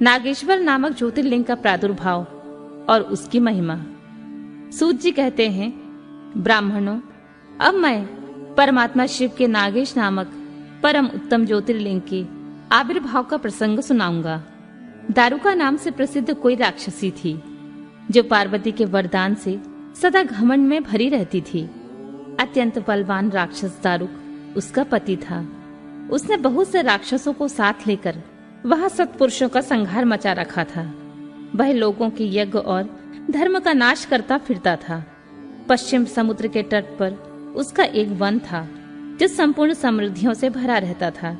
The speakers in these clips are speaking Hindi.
नागेश्वर नामक ज्योतिर्लिंग का प्रादुर्भाव और उसकी महिमा। सूत जी कहते हैं, ब्राह्मणों, अब मैं परमात्मा शिव के नागेश नामक परम उत्तम ज्योतिर्लिंग के आविर्भाव का प्रसंग सुनाऊंगा। दारुका नाम से प्रसिद्ध कोई राक्षसी थी जो पार्वती के वरदान से सदा घमंड में भरी रहती थी। अत्यंत बलवान राक्षस दारुक उसका पति था। उसने बहुत से राक्षसों को साथ लेकर वहां सत्पुरुषों का संहार मचा रखा था। वह लोगों के यज्ञ और धर्म का नाश करता फिरता था। पश्चिम समुद्र के तट पर उसका एक वन था जो संपूर्ण समृद्धियों से भरा रहता था।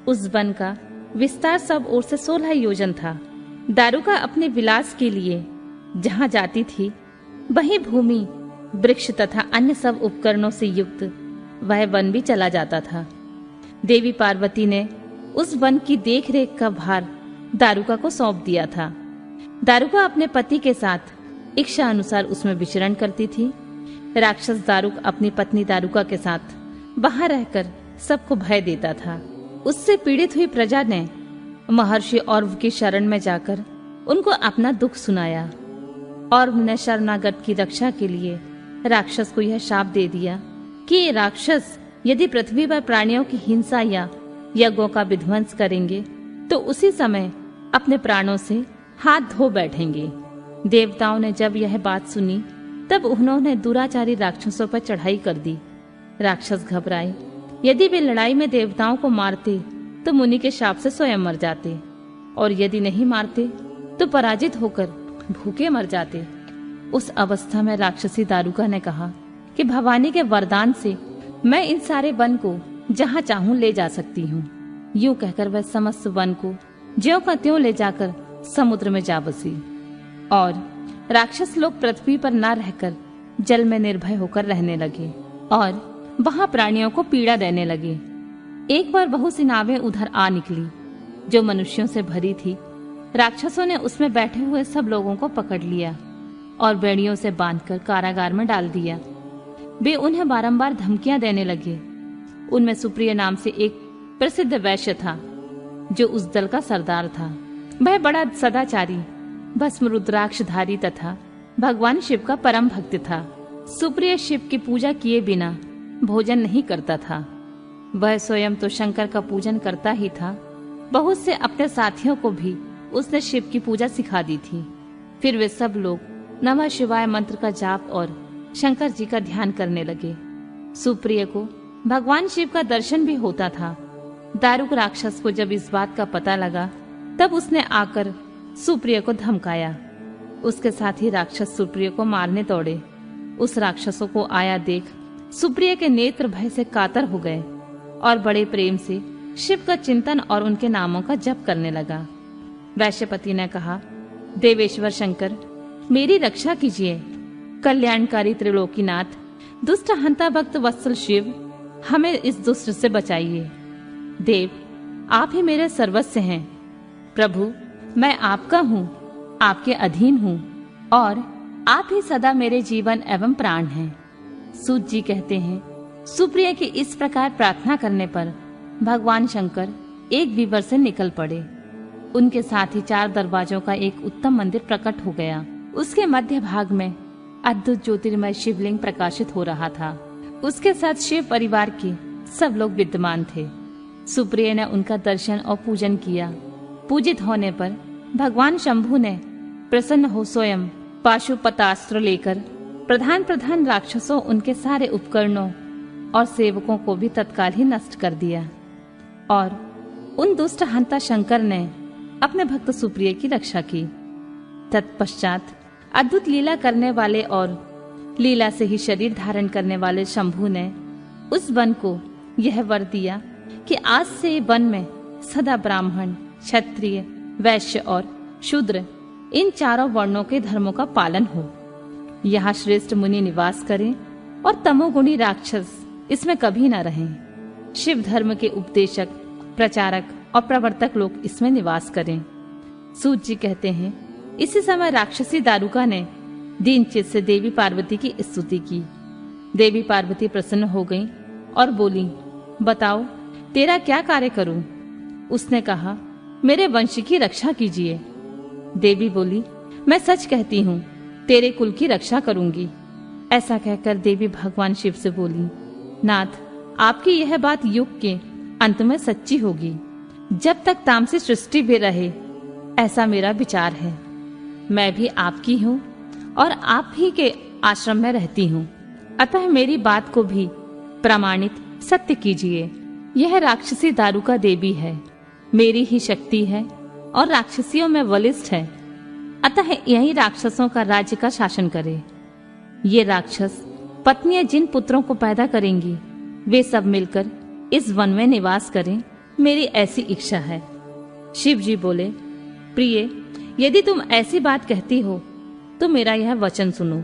उस वन का विस्तार सब ओर से 16 योजन था। दारुका अपने विलास के लिए जहां जाती थी वहीं भूमि, वृक्ष तथा अन्य सब उपकरणों से युक्त वह वन भी चला जाता था। देवी पार्वती ने उस वन की देखरेख का भार दारुका को सौंप दिया था। दारुका अपने पति के साथ इच्छा अनुसार उसमें विचरण करती थी। राक्षस दारुक अपनी पत्नी दारुका के साथ वहां रहकर सबको भय देता था। उससे पीड़ित हुई प्रजा ने महर्षि औरव की शरण में जाकर उनको अपना दुख सुनाया। औरव ने शरणागत की रक्षा के लिए राक्षस को यह शाप दे दिया कि ये राक्षस यदि पृथ्वी पर प्राणियों की हिंसा या यज्ञों का विध्वंस करेंगे तो उसी समय अपने प्राणों से हाथ धो बैठेंगे। देवताओं ने जब यह बात सुनी तब उन्होंने दुराचारी राक्षसों पर चढ़ाई कर दी। राक्षस घबराए। यदि वे लड़ाई में देवताओं को मारते तो मुनि के शाप से स्वयं मर जाते, और यदि नहीं मारते तो पराजित होकर भूखे मर जाते। उस अवस्था में राक्षसी दारुका ने कहा कि भवानी के वरदान से मैं इन सारे वन को जहाँ चाहूं ले जा सकती हूँ। यूं कहकर वह समस्त वन को ज्यों का त्यों ले जाकर समुद्र में जा बसी, और राक्षस लोग पृथ्वी पर न रहकर जल में निर्भय होकर रहने लगे और वहां प्राणियों को पीड़ा देने लगे। एक बार बहुत सी नावें उधर आ निकली जो मनुष्यों से भरी थी। राक्षसों ने उसमें बैठे हुए सब लोगों को पकड़ लिया और बेड़ियों से बांधकर कारागार में डाल दिया। वे उन्हें बारंबार धमकियां देने लगे। उनमें सुप्रिय नाम से एक प्रसिद्ध वैश्य था जो उस दल का सरदार था। वह बड़ा सदाचारी, भस्म रुद्राक्षधारी तथा भगवान शिव का परम भक्त था। सुप्रिय शिव की पूजा किए बिना भोजन नहीं करता था। वह स्वयं तो शंकर का पूजन करता ही था, बहुत से अपने साथियों को भी उसने शिव की पूजा सिखा दी थी। फिर वे सब लोग नमः शिवाय मंत्र का जाप और शंकर जी का ध्यान करने लगे। सुप्रिय को भगवान शिव का दर्शन भी होता था। दारुक राक्षस को जब इस बात का पता लगा तब उसने आकर सुप्रिय को धमकाया। उसके साथ ही राक्षस सुप्रिय को मारने दौड़े। उस राक्षसों को आया देख सुप्रिय के नेत्र भय से कातर हो गए और बड़े प्रेम से शिव का चिंतन और उनके नामों का जप करने लगा। वैश्यपति ने कहा, देवेश्वर शंकर, मेरी रक्षा कीजिए। कल्याणकारी त्रिलोकीनाथ, दुष्ट हंता भक्त वत्सल शिव, हमें इस दुष्ट से बचाइए। देव, आप ही मेरे सर्वस्व हैं। प्रभु, मैं आपका हूँ, आपके अधीन हूँ और आप ही सदा मेरे जीवन एवं प्राण हैं। सूत जी कहते हैं, सुप्रिय की इस प्रकार प्रार्थना करने पर भगवान शंकर एक विवर से निकल पड़े। उनके साथ ही 4 दरवाजों का एक उत्तम मंदिर प्रकट हो गया। उसके मध्य भाग में अद्भुत ज्योतिर्मय शिवलिंग प्रकाशित हो रहा था। उसके साथ शिव परिवार के सब लोग विद्यमान थे। सुप्रिय ने उनका दर्शन और पूजन किया। पूजित होने पर भगवान शंभु ने प्रसन्न हो स्वयं पाशुपतास्त्र लेकर प्रधान राक्षसों, उनके सारे उपकरणों और सेवकों को भी तत्काल ही नष्ट कर दिया, और उन दुष्ट हंता शंकर ने अपने भक्त सुप्रिय की रक्षा की। तत्पश्चात अद्भुत लीला करने वाले और लीला से ही शरीर धारण करने वाले शंभु ने उस वन को यह वर दिया कि आज से वन में सदा ब्राह्मण, क्षत्रिय, वैश्य और शूद्र, इन चारों वर्णों के धर्मों का पालन हो। यहाँ श्रेष्ठ मुनि निवास करें और तमोगुणी राक्षस इसमें कभी न रहें। शिव धर्म के उपदेशक, प्रचारक और प्रवर्तक लोग इसमें निवास करें। सूत जी कहते हैं, इसी समय राक्षसी दारुका ने दीन चित्त से देवी पार्वती की स्तुति की। देवी पार्वती प्रसन्न हो गईं और बोली, बताओ तेरा क्या कार्य करूं? उसने कहा, मेरे वंश की रक्षा कीजिए। देवी बोली, मैं सच कहती हूँ, तेरे कुल की रक्षा करूंगी। ऐसा कहकर देवी भगवान शिव से बोली, नाथ, आपकी यह बात युग के अंत में सच्ची होगी, जब तक तामसिक सृष्टि भी रहे, ऐसा मेरा विचार है। मैं भी आपकी हूँ और आप ही के आश्रम में रहती हूँ, अतः मेरी बात को भी प्रमाणित सत्य कीजिए। यह राक्षसी दारुका देवी है, मेरी ही शक्ति है और राक्षसियों में वलिष्ठ है, अतः यही राक्षसों का राज्य का शासन करे। ये राक्षस पत्नियां जिन पुत्रों को पैदा करेंगी, वे सब मिलकर इस वन में निवास करें, मेरी ऐसी इच्छा है। शिव जी बोले, प्रिय, यदि तुम ऐसी बात कहती हो तो मेरा यह वचन सुनो।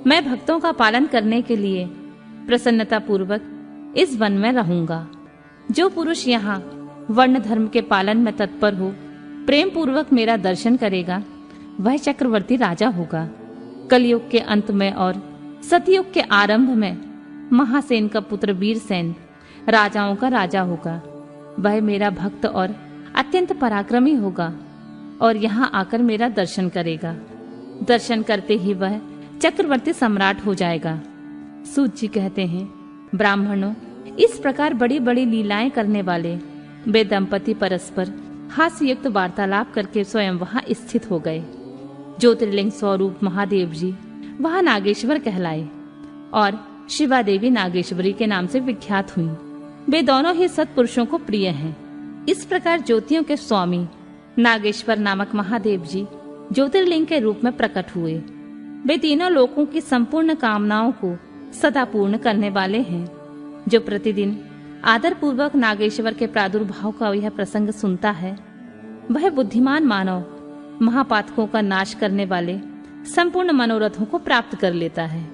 मैं भक्तों का पालन करने के लिए प्रसन्नता पूर्वक इस वन में रहूंगा। जो पुरुष यहाँ वर्ण धर्म के पालन में तत्पर हो, प्रेम पूर्वक मेरा दर्शन करेगा, वह चक्रवर्ती राजा होगा। कलयुग के अंत में और सतयुग के आरंभ में महासेन का पुत्र वीरसेन राजाओं का राजा होगा। वह मेरा भक्त और अत्यंत पराक्रमी होगा और यहाँ आकर मेरा दर्शन करेगा। दर्शन करते ही वह चक्रवर्ती सम्राट हो जाएगा। सूत जी कहते हैं, ब्राह्मणों, इस प्रकार बड़ी बड़ी लीलाएं करने वाले वे दंपति परस्पर हास्ययुक्त वार्तालाप करके स्वयं वहां स्थित हो गए। ज्योतिर्लिंग स्वरूप महादेव जी वहां नागेश्वर कहलाए और शिवा देवी नागेश्वरी के नाम से विख्यात हुई। वे दोनों ही सत्पुरुषों को प्रिय हैं। इस प्रकार ज्योतियों के स्वामी नागेश्वर नामक महादेव जी ज्योतिर्लिंग के रूप में प्रकट हुए। वे तीनों लोकों की संपूर्ण कामनाओं को सदा पूर्ण करने वाले हैं। जो प्रतिदिन आदर पूर्वक नागेश्वर के प्रादुर्भाव का यह प्रसंग सुनता है, वह बुद्धिमान मानव महापातकों का नाश करने वाले संपूर्ण मनोरथों को प्राप्त कर लेता है।